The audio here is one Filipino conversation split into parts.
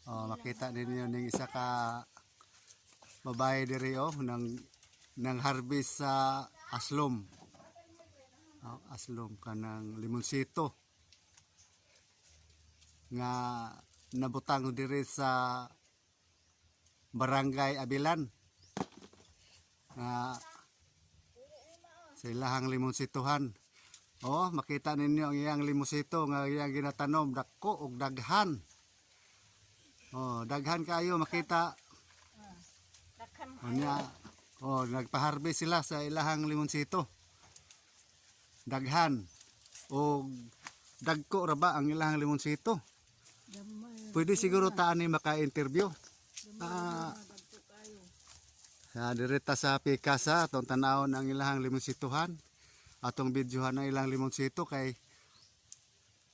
Oh, makita ninyo ning isa ka babae diri oh nang harvest sa aslom. Oh, aslom kanang limonsito nga nabutang diri sa Barangay Abilan. Sa ilahang limonsituhan. Oh, makita ninyo ang iyang limonsito nga iyang ginatanom dako og daghan. Oh, daghan kayo makita. Oh, nagpa-harvest sila sa ilahang limonsito. Daghan og dagko ra ba ang ilahang limonsito? Pwede siguro taan ni maka-interview. Direta sa Pikasa atong tanawon ang ilahang limonsituhan. Atong videohan ang ilang limonsito kay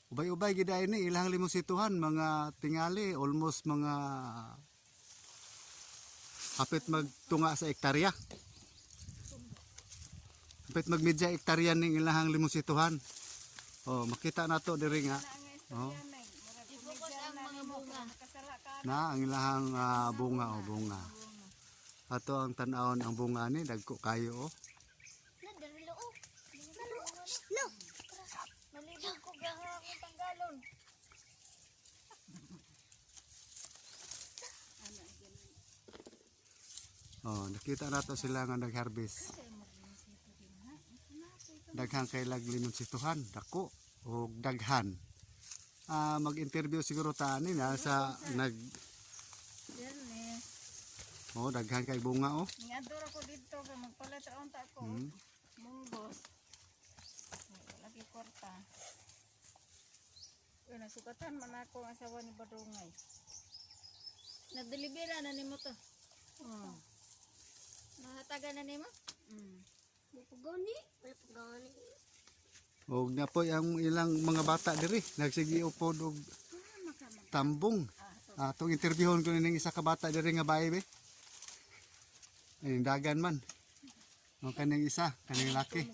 ubay-ubay gid ay ni ilang limonsituhan mga tingali almost mga hapit magtunga sa hektarya. Hapit magmedya hektarya ning ilahang limonsituhan. Oh, makita nato diri nga. Oh. Na ang ilahang bunga o bunga. Ato ang tan-awon ang bunga ni dagko kayo oh. Malibog ko gaha akong tanggalon. Oh, nakita nato sila nga nag-harvest. Daghan kay lag limonsituhan, dako og daghan. Mag-interview siguro ta ani na sa nag Oh, daghan kay bunga oh. Ngador ako dito kay magpalit aon ta ko. Munggos. Lagi kwarta. Nasukatan man ako ang asawa ni Badungay. Nadelibera na nimo to. Nahatagan na nimo? Pugani? Og napoy ang ilang mga bata diri nagsigi upod og tambong. Atong interviewon ko ning isa ka bata diri nga bae be. Ay dagan man. O kaning isa, kaning laki.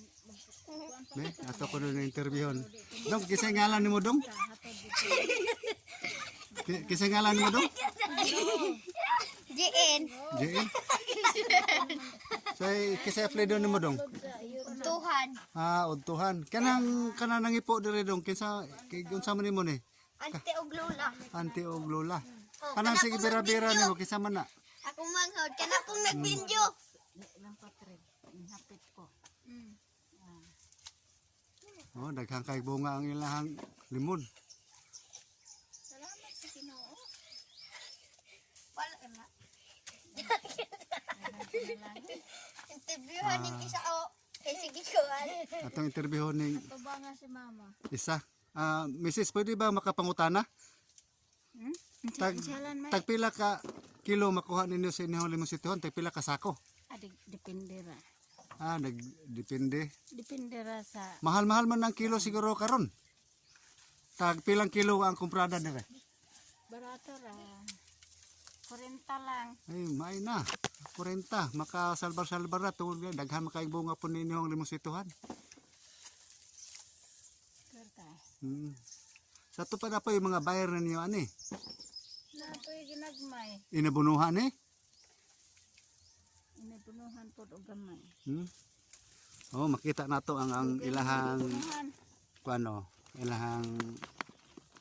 Be, ato ko na interviewon. Dong, kisay ngalan nimo dong? Kisay ngalan nimo dong? JN. JN. Say kisay apelyido nimo dong? Tuhan. Udtuhan. Kanang nangipo diri dong kinsa unsa man nimo ni? Ante og lola. Ante og lola. Kanang sige bira-bira nimo kinsa man na? Ako manghod kana pong nag-video. Ilang patre. Hapit ko. Oh, daghang kay bunga ang ilahang limon. Salamat sa Ginoo. Wala na. Interviewhan ni isa o kay sige ko Atong interviewon ning Tubanga si mama. isa. Mrs. pwede ba makapangutana? Tagpila ka kilo makuha ninyo sa inyong limonsituhan, tagpila ka sako? Depende ra. Nagdepende. Depende ra sa Mahal-mahal man ang kilo siguro karon. Tagpilang kilo ang kumprada dire? barato ra. 40 lang. Ay, may na. 40. Makasalbar-salbar na tungod nga daghan makaibunga po ninyong limonsituhan. Kerta. Sa to pa na po yung mga buyer na niyo ani. Na to ginagmay. Inabunuhan eh. Inabunuhan pod og gamay. Oh, makita nato ang ilahang kuano, ilahang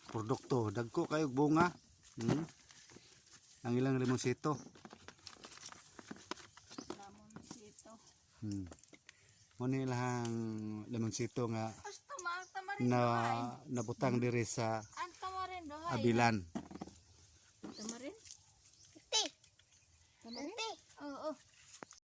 produkto. Dagko kayo bunga. Ang ilang limonsito. Lamonsito. Muna ilahang limonsito nga Tama rin na nabutang diri sa Ang tama rin do. Abilan.